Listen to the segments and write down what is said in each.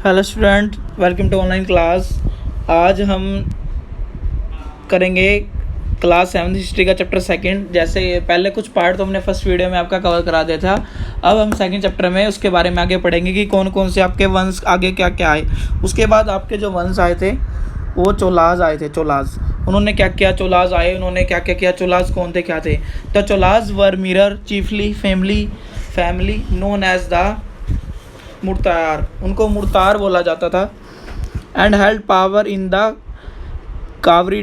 Hello student, welcome to online class. आज हम करेंगे क्लास 7 हिस्ट्री का चैप्टर सेकंड। जैसे पहले कुछ पार्ट तो हमने फर्स्ट वीडियो में आपका कवर करा दिया था। अब हम सेकंड चैप्टर में उसके बारे में आगे पढ़ेंगे कि कौन कौन से आपके वंश आगे क्या क्या आए। उसके बाद आपके जो वंश आए थे वो चोलाज आए थे। चोलाज उन्होंने क्या किया, चोलाज आए उन्होंने क्या क्या किया, चोलाज कौन थे क्या थे। The Cholas were minor chiefly family known as the Muttaraiyar, उनको मुर्तार बोला जाता था। And held power in the Kaveri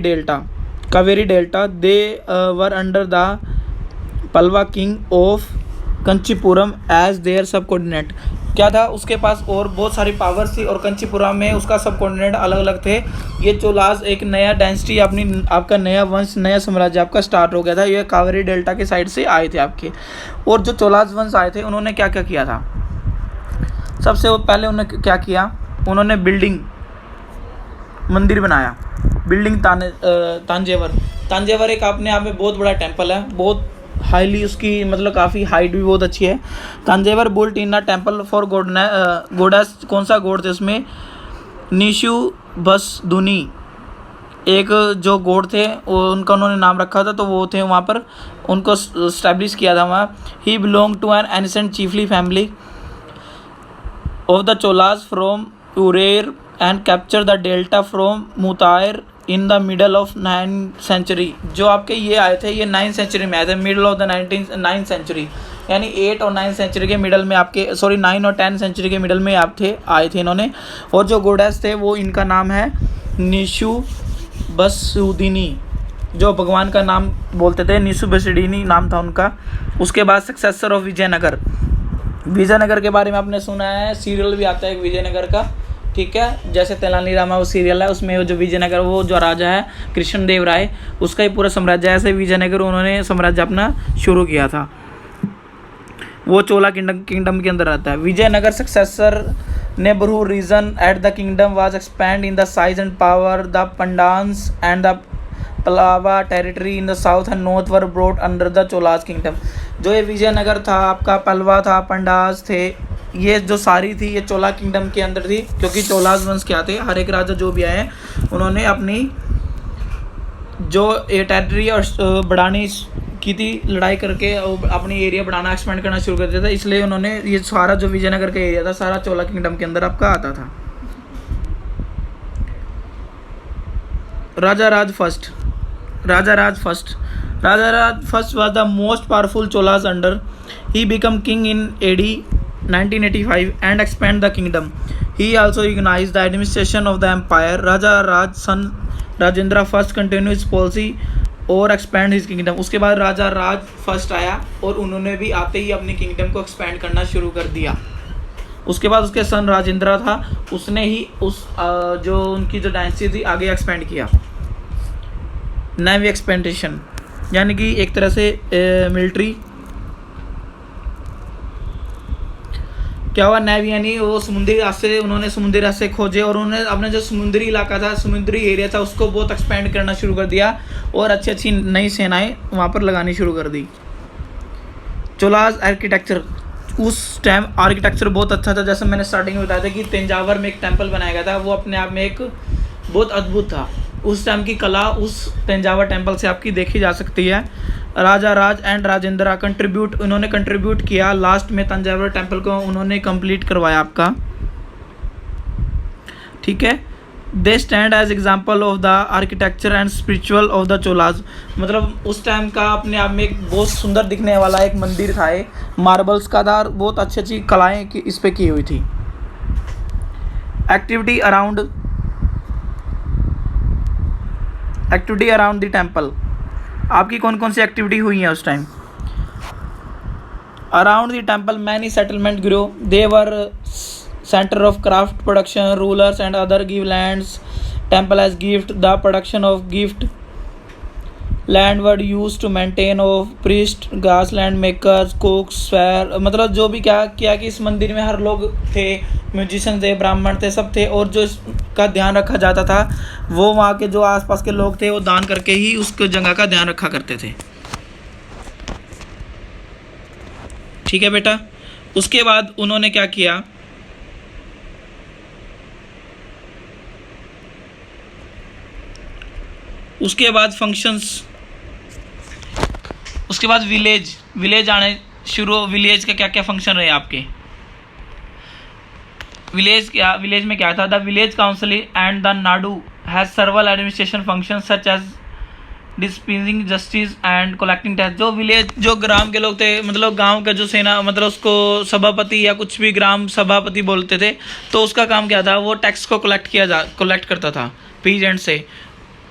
delta they were under the Pallava king of Kanchipuram as their subordinate. क्या था उसके पास और बहुत सारी पावर्स थी और कंचीपुरम में उसका सब कोऑर्डिनेट अलग अलग थे। ये चोलाज एक नया डायनेस्टी अपनी आपका नया वंश नया साम्राज्य आपका स्टार्ट हो गया था। ये कावेरी डेल्टा के साइड से आए थे आपके। और जो चोलाज वंश आए थे उन्होंने क्या क्या किया था। सबसे पहले उन्होंने क्या किया, उन्होंने बिल्डिंग मंदिर बनाया। बिल्डिंग तांजेवर एक अपने आप में बहुत बड़ा टेंपल है, बहुत हाईली उसकी मतलब काफ़ी हाइट भी बहुत अच्छी है। Thanjavur built in a temple for goddess. कौन सा गॉड थे उसमें, निशु बस दुनी एक जो गॉड थे उनका उन्होंने नाम रखा था, तो वो थे वहाँ पर उनको स्टैब्लिश किया था वहाँ। He belong to an ancient chiefly family of the Cholas from Urer and capture the delta from Mutair in the middle of 9th century। जो आपके ये आए थे ये 9th सेंचुरी में आए थे, middle of the 9th century, यानी 8 और 9 सेंचुरी के मिडल में आपके 9 और 10 सेंचुरी के मिडल में आए थे इन्होंने। और जो गोडेस थे वो इनका नाम है निशु बसुदीनी, जो भगवान का नाम बोलते थे, निशु बसुदीनी नाम था उनका। उसके बाद सक्सेसर ऑफ विजयनगर के बारे में आपने सुना है, सीरियल भी आता है एक विजयनगर का, ठीक है। जैसे तेलानी रामा वो सीरियल है, उसमें जो विजयनगर वो जो राजा है कृष्णदेव राय, उसका ही पूरा साम्राज्य है। ऐसे विजयनगर उन्होंने साम्राज्य अपना शुरू किया था, वो चोला किंगडम के अंदर रहता है। Vijayanagar successor neighbourhood region at the kingdom was expand in the size and power. The Pandyans and the Pallava territory in the south and north were brought under the Cholas kingdom. जो ये विजयनगर था आपका, पलवा था, पंडास थे, ये जो सारी थी ये चोला किंगडम के अंदर थी। क्योंकि चोलाज वंश क्या थे, हर एक राजा जो भी आए उन्होंने अपनी जो ये टेरिटरी और बढ़ाने की थी, लड़ाई करके अपनी एरिया बढ़ाना एक्सपेंड करना शुरू कर दिया था। इसलिए उन्होंने ये सारा जो विजयनगर का एरिया था सारा चोला किंगडम के अंदर आपका आता था। राजा राज first was the most powerful Cholas under. He became king in AD 1985 and expanded the kingdom. He also organized the administration of the empire. Raja Raj son Rajendra first continued his policy और expand his kingdom. उसके बाद राजा राज first आया और उन्होंने भी आते ही अपनी kingdom को एक्सपेंड करना शुरू कर दिया। उसके बाद उसके सन राजेंद्र था, उसने ही उस जो उनकी जो डायनेस्टी थी आगे एक्सपेंड किया। नेवी एक्सपेंडेशन यानी कि एक तरह से मिलिट्री क्या हुआ, नेवी यानी वो समुद्री रास्ते, उन्होंने समुद्री रास्ते खोजे और उन्होंने अपने जो समुद्री इलाका था, समुद्री एरिया था, उसको बहुत एक्सपेंड करना शुरू कर दिया और अच्छी अच्छी नई सेनाएं वहाँ पर लगानी शुरू कर दी। चोलाज आर्किटेक्चर, उस टाइम आर्किटेक्चर बहुत अच्छा था। जैसे मैंने स्टार्टिंग में बताया था कि तंजावर में एक टेम्पल बनाया गया था, वो अपने आप में एक बहुत अद्भुत था। उस टाइम की कला उस तंजावर टेंपल से आपकी देखी जा सकती है। राजा राज एंड राजेंद्र उन्होंने कंट्रीब्यूट किया, लास्ट में तंजावर टेंपल को उन्होंने कंप्लीट करवाया आपका, ठीक है। They stand as example of the architecture and spiritual of the Cholas. मतलब उस टाइम का अपने आप में एक बहुत सुंदर दिखने वाला एक मंदिर था, मार्बल्स का था, बहुत अच्छी अच्छी कलाएँ इस पर की हुई थी। एक्टिविटी अराउंड द टेम्पल, आपकी कौन कौन सी एक्टिविटी हुई है उस time. Around the temple many settlement grow, they were centre of craft production, rulers and other give lands temple as gift. The production of gift land were use to maintain of priest, garland makers, cooks, fair. मतलब जो भी क्या किया कि इस मंदिर में हर लोग थे, म्यूजिशियन थे, ब्राह्मण थे, सब थे, और जो इसका ध्यान रखा जाता था वो वहाँ के जो आसपास के लोग थे वो दान करके ही उस जगह का ध्यान रखा करते थे, ठीक है बेटा। उसके बाद उन्होंने क्या किया, उसके बाद फंक्शंस, उसके बाद विलेज आने शुरू। विलेज का क्या क्या फंक्शन रहे आपके? विलेज में क्या था? The village council and the Nadu has several administration function such as dispensing justice and collecting tax. जो ग्राम के लोग थे, मतलब गांव का जो सेना, मतलब उसको सभापति या कुछ भी ग्राम सभापति बोलते थे, तो उसका काम क्या था? वो टैक्स को कलेक्ट करता था पीजेंट से,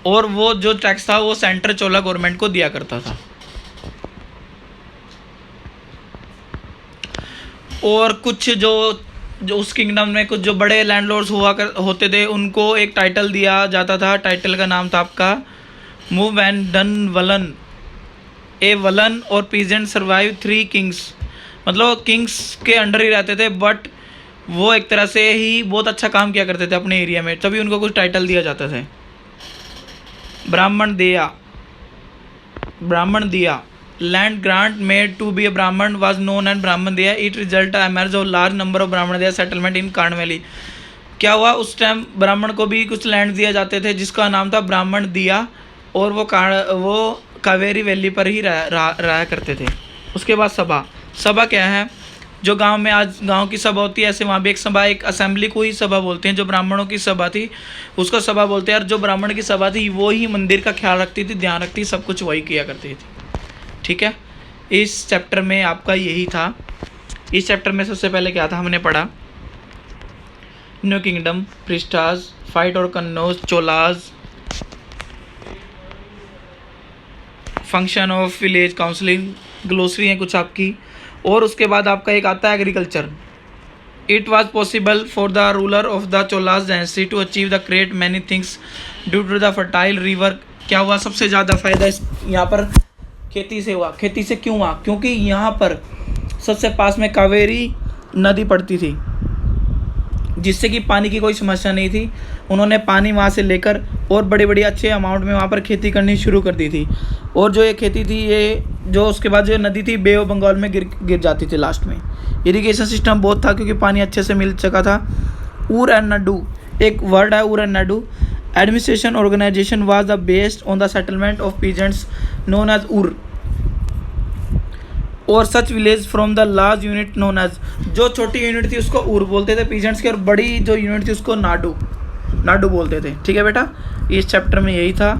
और वो जो टैक्स था वो सेंट्रल चोला गवर्नमेंट को दिया करता था। और कुछ जो उस किंगडम में कुछ जो बड़े लैंडलॉर्ड्स होते थे, उनको एक टाइटल दिया जाता था। टाइटल का नाम था आपका मूव एंड डन वलन। ए वलन और पीजेंट सर्वाइव 3 किंग्स, मतलब किंग्स के अंडर ही रहते थे, बट वो एक तरह से ही बहुत अच्छा काम किया करते थे अपने एरिया में, तभी उनको कुछ टाइटल दिया जाता था। Brahmadeya land grant made to be a Brahmana was known and brahmadeya. It result emerge of large number of brahmadeya settlement in corn valley. क्या हुआ? उस टाइम ब्राह्मण को भी कुछ लैंड दिया जाते थे जिसका नाम था ब्राह्मण दिया, और वो कावेरी वैली पर ही रहा करते थे। उसके बाद सभा क्या है? जो गांव में आज गांव की सभा होती है, ऐसे वहाँ भी एक सभा, एक असेंबली को ही सभा बोलते हैं। जो ब्राह्मणों की सभा थी उसको सभा बोलते हैं, और जो ब्राह्मण की सभा थी वो ही मंदिर का ख्याल रखती थी, ध्यान रखती, सब कुछ वही किया करती थी। ठीक है, इस चैप्टर में आपका यही था। इस चैप्टर में सबसे पहले क्या था हमने पढ़ा? न्यू किंगडम, प्रिस्टाज, फाइट और Kannauj, Cholas, function of village counselling, glossary है कुछ आपकी, और उसके बाद आपका एक आता है agriculture. It was possible for the ruler of the Cholas dynasty to achieve the great many things due to the fertile river. क्या हुआ? सबसे ज़्यादा फायदा यहाँ पर खेती से हुआ। खेती से क्यों हुआ? क्योंकि यहाँ पर सबसे पास में कावेरी नदी पड़ती थी, जिससे कि पानी की कोई समस्या नहीं थी। उन्होंने पानी वहाँ से लेकर और बड़े अच्छे अमाउंट में वहाँ पर खेती करनी शुरू कर दी थी। और जो ये खेती थी, ये जो उसके बाद जो नदी थी बे ऑफ बंगाल में गिर जाती थी लास्ट में। इरिगेशन सिस्टम बहुत था क्योंकि पानी अच्छे से मिल सका था। ऊर एंड नडू एक वर्ड है, ur and nadu. Administration organisation was the based on the settlement of peasants known as ur, और such village from the large unit known as. जो छोटी यूनिट थी उसको ऊर बोलते थे पीजेंट्स की, और बड़ी जो यूनिट थी उसको नाडू बोलते थे। ठीक है बेटा, इस चैप्टर में यही था।